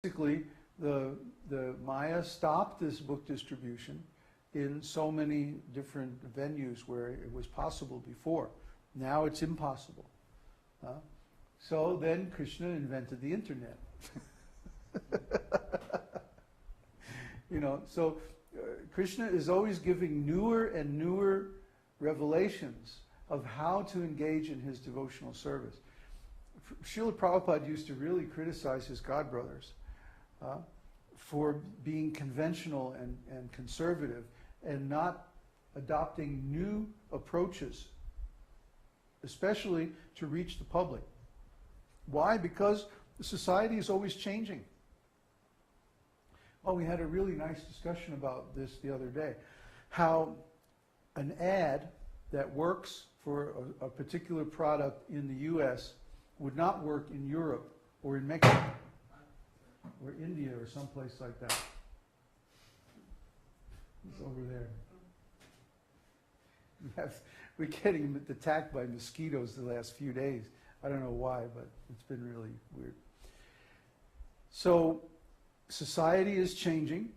Basically, the Maya stopped this book distribution in so many different venues where it was possible before. Now it's impossible. So then Krishna invented the internet. So Krishna is always giving newer and newer revelations of how to engage in his devotional service. Srila Prabhupada used to really criticize his godbrothers for being conventional and conservative and not adopting new approaches, especially to reach the public. Why? Because the society is always changing. Oh, we had a really nice discussion about this the other day. How an ad that works for a particular product in the US would not work in Europe or in Mexico or India or someplace like that. It's over there. We're getting attacked by mosquitoes the last few days. I don't know why, but it's been really weird. So society is changing.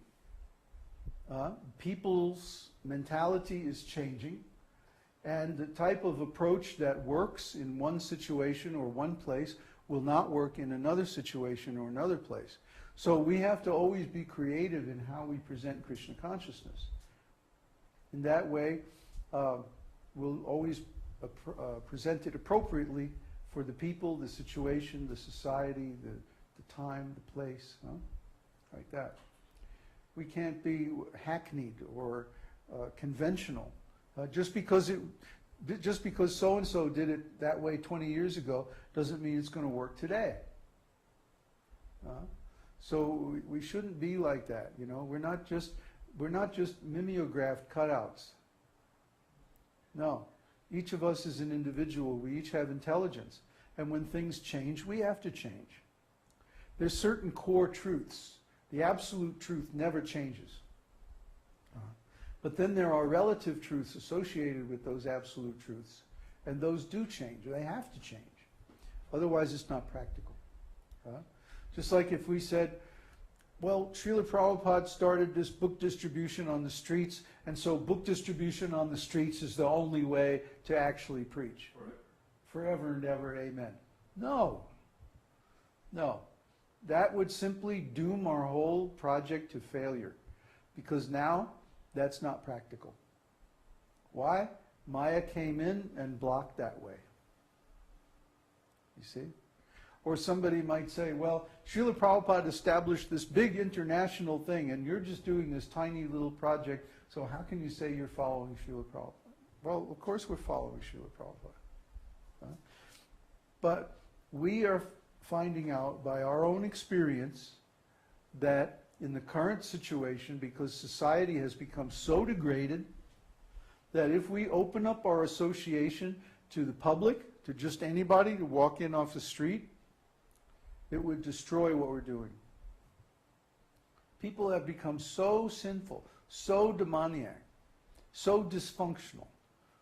People's mentality is changing. And the type of approach that works in one situation or one place will not work in another situation or another place. So we have to always be creative in how we present Krishna consciousness. In that way, we'll always present it appropriately for the people, the situation, the society, the time, the place, like that. We can't be hackneyed or conventional. Just because so-and-so did it that way 20 years ago doesn't mean it's going to work today. So we shouldn't be like that. We're not just mimeographed cutouts. No, each of us is an individual. We each have intelligence, and when things change, we have to change. There's certain core truths. The absolute truth never changes. But then there are relative truths associated with those absolute truths, and those do change. They have to change. Otherwise, it's not practical. Just like if we said, well, Srila Prabhupada started this book distribution on the streets, and so book distribution on the streets is the only way to actually preach. Forever and ever, amen. No. That would simply doom our whole project to failure, because now that's not practical. Why? Maya came in and blocked that way. You see? Or somebody might say, well, Srila Prabhupada established this big international thing, and you're just doing this tiny little project, so how can you say you're following Srila Prabhupada? Well, of course we're following Srila Prabhupada. But we are finding out by our own experience that in the current situation, because society has become so degraded, that if we open up our association to the public, to just anybody to walk in off the street, it would destroy what we're doing. People have become so sinful, so demoniac, so dysfunctional,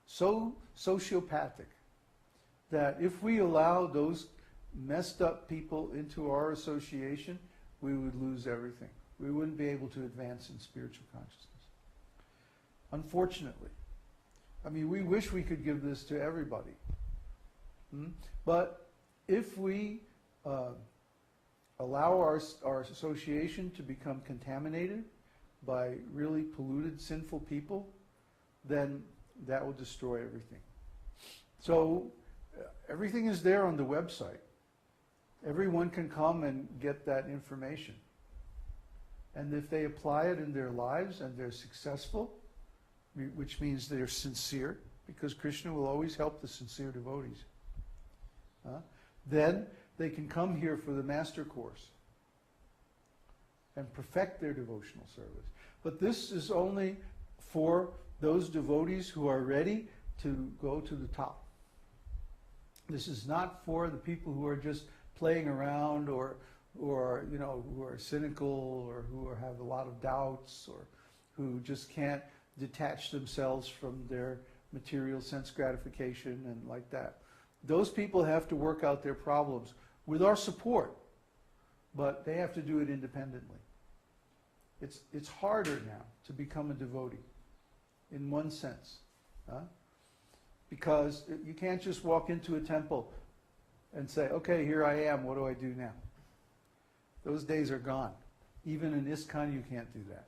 so sociopathic, that if we allow those messed up people into our association, we would lose everything. We wouldn't be able to advance in spiritual consciousness. Unfortunately. I mean, we wish we could give this to everybody. But if we allow our association to become contaminated by really polluted, sinful people, then that will destroy everything. So everything is there on the website. Everyone can come and get that information. And if they apply it in their lives and they're successful, which means they're sincere, because Krishna will always help the sincere devotees, then they can come here for the master course and perfect their devotional service. But this is only for those devotees who are ready to go to the top. This is not for the people who are just playing around or who are cynical or who have a lot of doubts or who just can't detach themselves from their material sense gratification and like that. Those people have to work out their problems with our support. but they have to do it independently. It's harder now to become a devotee, in one sense. Because you can't just walk into a temple and say, okay, here I am, what do I do now? Those days are gone. Even in ISKCON you can't do that.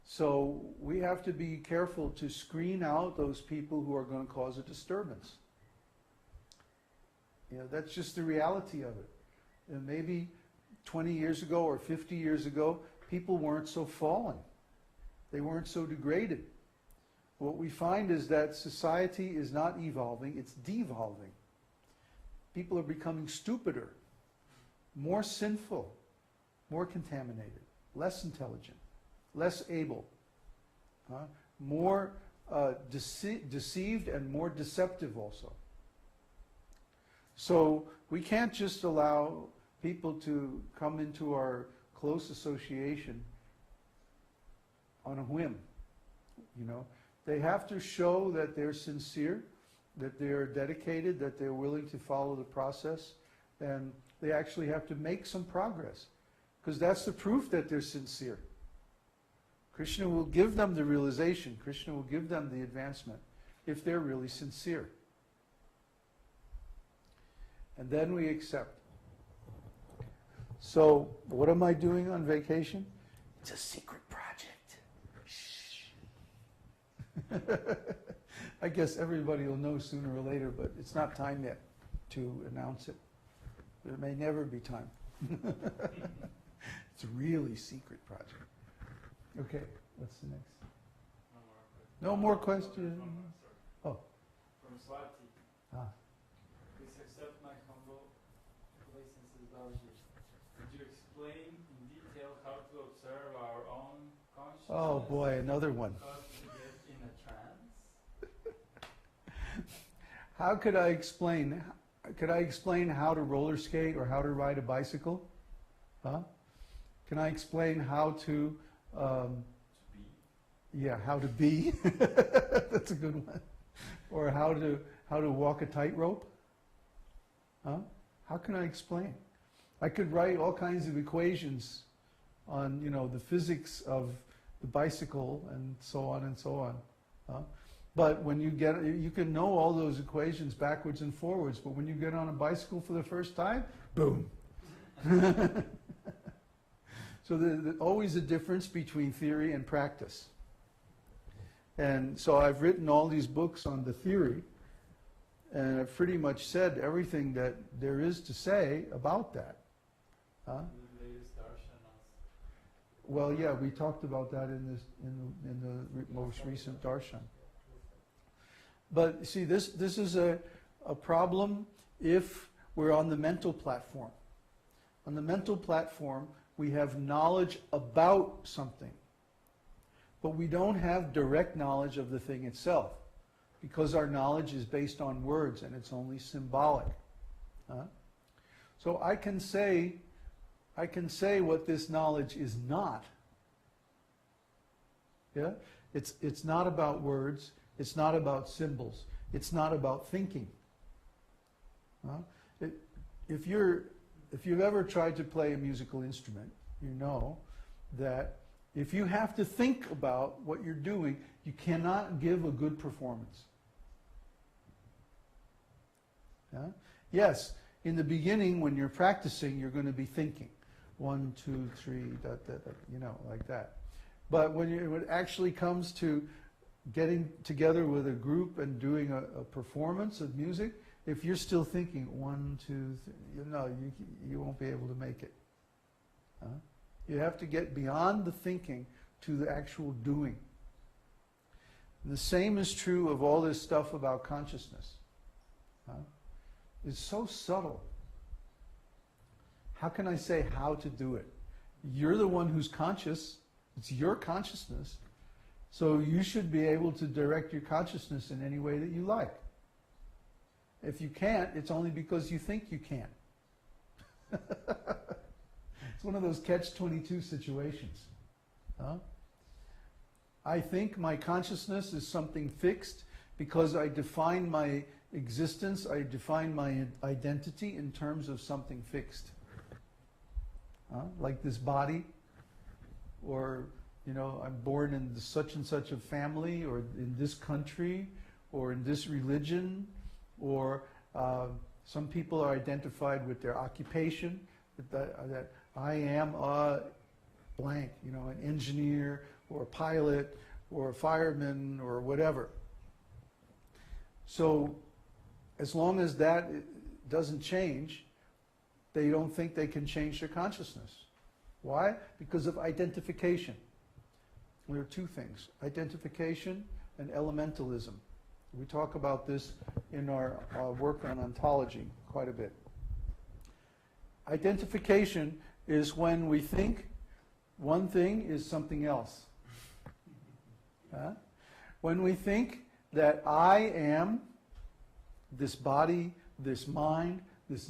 So we have to be careful to screen out those people who are going to cause a disturbance. You know, that's just the reality of it. And maybe 20 years ago or 50 years ago, people weren't so fallen. They weren't so degraded. What we find is that society is not evolving, it's devolving. People are becoming stupider, more sinful, more contaminated, less intelligent, less able, more deceived and more deceptive also. So we can't just allow people to come into our close association on a whim, you know. They have to show that they're sincere, that they're dedicated, that they're willing to follow the process, and they actually have to make some progress, because that's the proof that they're sincere. Krishna will give them the realization, Krishna will give them the advancement, if they're really sincere. And then we accept. So, what am I doing on vacation? It's a secret project. Shh. I guess everybody will know sooner or later, but it's not time yet to announce it. There may never be time. It's a really secret project. Okay, what's the next? No more questions. Oh. From Swati. Please accept my humble obeisances, Babaji. Could you explain in detail how to observe our own consciousness? Oh boy, another one. How to get in a trance? How could I explain? Could I explain how to roller skate or how to ride a bicycle? Can I explain how to? Yeah, how to be. That's a good one. Or how to walk a tightrope. How can I explain? I could write all kinds of equations on, you know, the physics of the bicycle and so on and so on. But when you can know all those equations backwards and forwards, but when you get on a bicycle for the first time, boom. So there's always a difference between theory and practice. And so I've written all these books on the theory, and I've pretty much said everything that there is to say about that. The latest darshanas. Well, yeah, we talked about that in the most recent darshan. But see, this is a problem if we're on the mental platform. On the mental platform, we have knowledge about something, but we don't have direct knowledge of the thing itself, because our knowledge is based on words and it's only symbolic. So I can say what this knowledge is not. Yeah, it's not about words. It's not about symbols. It's not about thinking. If you've ever tried to play a musical instrument, you know that if you have to think about what you're doing, you cannot give a good performance. Yes, in the beginning when you're practicing, you're going to be thinking. 1, 2, 3, you know, like that. But when it actually comes to getting together with a group and doing a performance of music, if you're still thinking 1, 2, 3, you won't be able to make it. You have to get beyond the thinking to the actual doing. And the same is true of all this stuff about consciousness. It's so subtle. How can I say how to do it? You're the one who's conscious. It's your consciousness. So you should be able to direct your consciousness in any way that you like. If you can't, it's only because you think you can. It's one of those catch-22 situations. I think my consciousness is something fixed because I define my existence, I define my identity in terms of something fixed. Like this body, or, you know, I'm born in such and such a family, or in this country, or in this religion, or some people are identified with their occupation, that I am a blank, you know, an engineer, or a pilot, or a fireman, or whatever. So, as long as that doesn't change, they don't think they can change their consciousness. Why? Because of identification. There are two things, identification and elementalism. We talk about this in our work on ontology quite a bit. Identification is when we think one thing is something else. When we think that I am this body, this mind, this